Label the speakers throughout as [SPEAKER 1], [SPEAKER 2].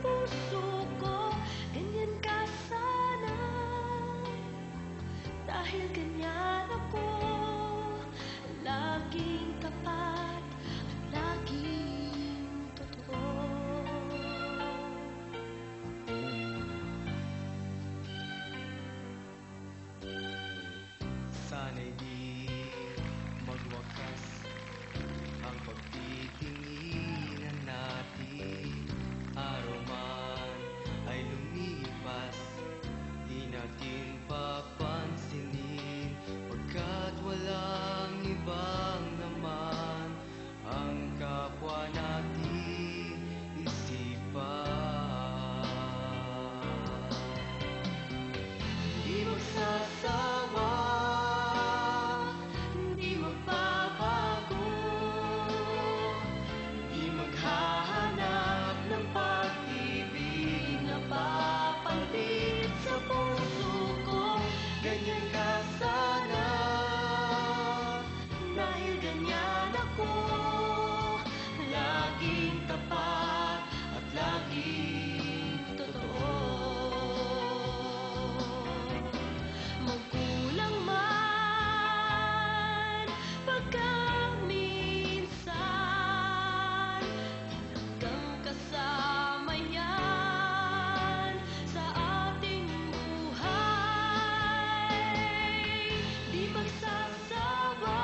[SPEAKER 1] puso ko. Ganyan ka sana, dahil ganyan ako. Laging tapat at laging totoo.
[SPEAKER 2] Sana'y di magwakas ang pagtitinginan natin. Araw man ay lumipas, di natin papansinin, pagkat walang ibang naman ang kapwa natin isipan. Di magsasawa, di magbabago, di maghahanap ng pag-ibig na papalit sa puso ko. Ganyan ka sana, dahil ganyan ako. Laging tapat at laging totoo. Magkulang man pagka minsan, hanggang kasama yan sa ating buhay. Di magsasawa,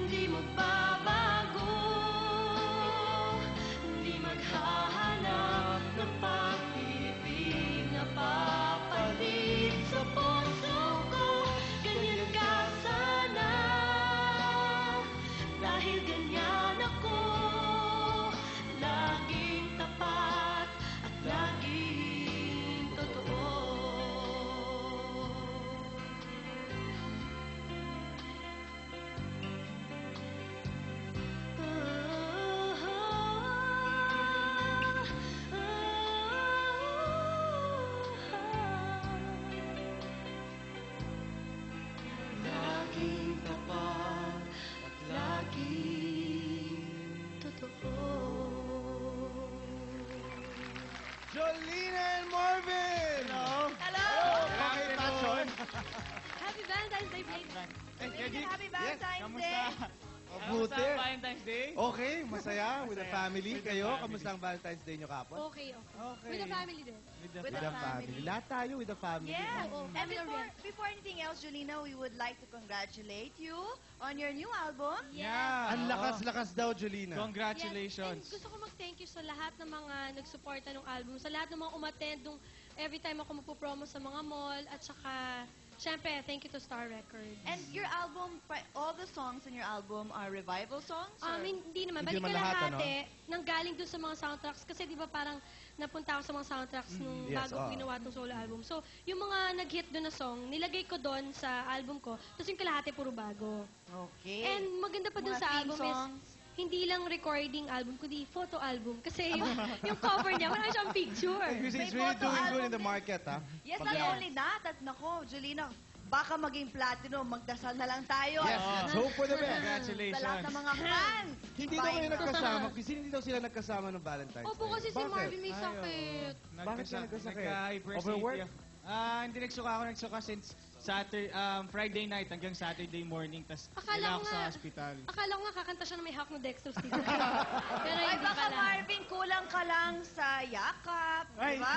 [SPEAKER 2] di magbabago, di maghahanap ng pag-ibig na papalit sa puso ko. Ganyan ka sana, dahil ganyan ako. Laging tapat at laging totoo. Laging tapat at laging totoo.
[SPEAKER 3] Jolina and Marvin!
[SPEAKER 4] Hello!
[SPEAKER 3] Okay, passion.
[SPEAKER 1] Happy Valentine's Day, Blake.
[SPEAKER 4] Happy Valentine's
[SPEAKER 3] Kamusta?
[SPEAKER 4] Day!
[SPEAKER 3] Mabuti.
[SPEAKER 5] Kamusta ang Valentine's Day?
[SPEAKER 3] Okay, masaya with the family.
[SPEAKER 5] With the
[SPEAKER 3] Kayo,
[SPEAKER 5] family.
[SPEAKER 3] kamusta ang Valentine's Day nyo kapon?
[SPEAKER 1] Okay.
[SPEAKER 3] Okay.
[SPEAKER 1] With the family din.
[SPEAKER 5] With the
[SPEAKER 4] With
[SPEAKER 3] With
[SPEAKER 4] the
[SPEAKER 3] the family.
[SPEAKER 4] family.
[SPEAKER 3] Lahat tayo with the family.
[SPEAKER 4] Yeah,
[SPEAKER 1] Oo,
[SPEAKER 4] and
[SPEAKER 1] family
[SPEAKER 4] before anything else, Julina, we would like to congratulate you on your new album.
[SPEAKER 5] Yeah.
[SPEAKER 3] Ang lakas-lakas daw, Jolina.
[SPEAKER 5] Congratulations.
[SPEAKER 1] Yes. And gusto ko mag-thank you sa lahat ng mga nagsuporta ng album, sa lahat ng mga umattend nung every time ako magpo-promo sa mga mall, at saka, syempre, thank you to Star Records.
[SPEAKER 4] And your album, all the songs in your album are revival songs? or-
[SPEAKER 1] Hindi naman.
[SPEAKER 3] Hindi
[SPEAKER 1] Balik
[SPEAKER 3] naman
[SPEAKER 1] ka
[SPEAKER 3] lahat,
[SPEAKER 1] lahat nanggaling dun sa mga soundtracks. Kasi di ba parang napunta ako sa mga soundtracks nung
[SPEAKER 3] Yes,
[SPEAKER 1] bago ko ginawa tong solo album. So, yung mga nag-hit dun na song, nilagay ko dun sa album ko. Tapos yung kalahati puro bago.
[SPEAKER 4] Okay.
[SPEAKER 1] And maganda pa dun
[SPEAKER 4] Mga
[SPEAKER 1] sa
[SPEAKER 4] theme
[SPEAKER 1] album
[SPEAKER 4] songs?
[SPEAKER 1] is, hindi lang recording album, kundi photo album. Kasi yung cover niya, marami siyang picture.
[SPEAKER 3] Because he's
[SPEAKER 4] May
[SPEAKER 3] really
[SPEAKER 4] photo
[SPEAKER 3] doing good
[SPEAKER 4] album
[SPEAKER 3] in the
[SPEAKER 4] din.
[SPEAKER 3] market, ha?
[SPEAKER 4] Yes,
[SPEAKER 3] Pag-
[SPEAKER 4] not only that, at nako, Julina, baka maging platinum, magdasal na lang tayo.
[SPEAKER 3] Yes, let's hope for the best.
[SPEAKER 4] Sa lahat
[SPEAKER 5] Congratulations.
[SPEAKER 4] ng mga fans.
[SPEAKER 3] Hindi daw kayo nagkasama. Kasi hindi daw sila nagkasama ng Valentine's
[SPEAKER 1] Opo,
[SPEAKER 3] Day.
[SPEAKER 1] kasi si
[SPEAKER 3] Bakit?
[SPEAKER 1] Marvin may sakit.
[SPEAKER 3] Bakit ka nagkasakit?
[SPEAKER 5] Nagka-hypersleep
[SPEAKER 3] Overwork?
[SPEAKER 5] ako. Hindi nagsuka ako. Nagsuka since Friday night hanggang Saturday morning. Tapos
[SPEAKER 1] Akala
[SPEAKER 5] ako
[SPEAKER 1] ko
[SPEAKER 5] sa
[SPEAKER 1] nga,
[SPEAKER 5] hospital.
[SPEAKER 1] akala ko nga kakanta siya na may hawak na dextrose dito. Pero
[SPEAKER 4] Ay,
[SPEAKER 1] hindi
[SPEAKER 4] baka
[SPEAKER 1] pala.
[SPEAKER 4] Marvin, kulang ka lang sa yakap.
[SPEAKER 5] Ay.
[SPEAKER 4] Diba?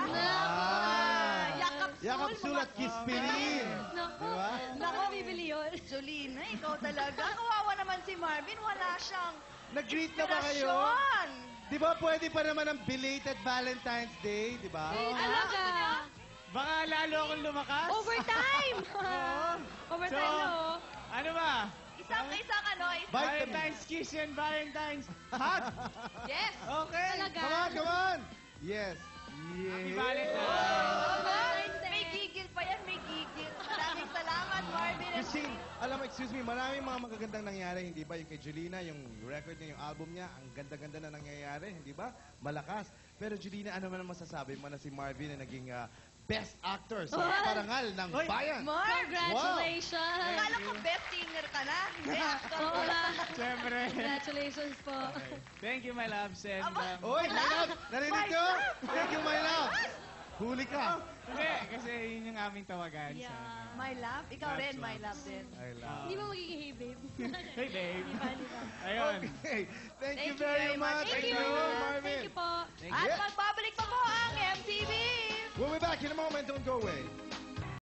[SPEAKER 3] Ah.
[SPEAKER 4] Yakap sul.
[SPEAKER 3] Yakap sul at kispilin.
[SPEAKER 1] Naku,
[SPEAKER 3] Diba?
[SPEAKER 1] naku, bibili yun.
[SPEAKER 4] Jolina, ikaw talaga. Kawawa naman si Marvin. Wala siyang
[SPEAKER 3] Nag-greet na ba kayo?
[SPEAKER 4] inspirasyon.
[SPEAKER 3] Di ba pwede pa naman ang belated Valentine's Day? Di ba?
[SPEAKER 1] Eh, talaga.
[SPEAKER 5] Baka lalo akong lumakas.
[SPEAKER 1] Overtime! Overtime
[SPEAKER 5] So,
[SPEAKER 1] na, oh.
[SPEAKER 5] Ano ba?
[SPEAKER 4] Isang
[SPEAKER 3] Vitamin.
[SPEAKER 5] Valentine's kiss and Valentine's hug.
[SPEAKER 4] Yes.
[SPEAKER 5] Okay.
[SPEAKER 1] Talaga.
[SPEAKER 3] Come on, come on! Yes.
[SPEAKER 5] Happy
[SPEAKER 3] Yeah.
[SPEAKER 5] Valentine's.
[SPEAKER 1] Valentine's Day.
[SPEAKER 4] May gigil pa yan, may gigil. Maraming salamat, Marvin. and
[SPEAKER 3] Kasi,
[SPEAKER 4] Jolina.
[SPEAKER 3] alam mo, excuse me, maraming mga magagandang nangyari, hindi ba? Yung kay Julina, yung record niya, yung album niya, ang ganda-ganda na nangyayari, hindi ba? Malakas. Pero Julina, ano man ang masasabi mo na si Marvin na naging Best Actor sa
[SPEAKER 1] Wow.
[SPEAKER 3] Parangal ng
[SPEAKER 5] Hoy.
[SPEAKER 3] Bayan?
[SPEAKER 4] Marv,
[SPEAKER 1] Congratulations!
[SPEAKER 4] akala ko best singer ka ka na. Hindi, actor
[SPEAKER 1] Oo
[SPEAKER 4] ka na.
[SPEAKER 1] nga.
[SPEAKER 5] Siyempre.
[SPEAKER 1] Congratulations po.
[SPEAKER 5] Thank you, my loves. And,
[SPEAKER 4] Aba.
[SPEAKER 3] Oy, my love! Narinig ko? Thank you, my love! Huli ka.
[SPEAKER 5] hindi, kasi yun yung aming tawagan.
[SPEAKER 1] Yeah.
[SPEAKER 4] My love? Ikaw
[SPEAKER 5] Loves,
[SPEAKER 4] rin, my
[SPEAKER 5] loves.
[SPEAKER 4] love din.
[SPEAKER 3] I love.
[SPEAKER 1] Hindi mo magiging hey, babe.
[SPEAKER 5] Hey, babe.
[SPEAKER 1] Di ba, di ba?
[SPEAKER 5] Ayun.
[SPEAKER 3] Okay. Thank you very much.
[SPEAKER 1] Thank you.
[SPEAKER 3] Marvin.
[SPEAKER 1] Thank you po.
[SPEAKER 4] At magbabalik pa po ang MTV!
[SPEAKER 3] We'll be back in a moment. Don't go away.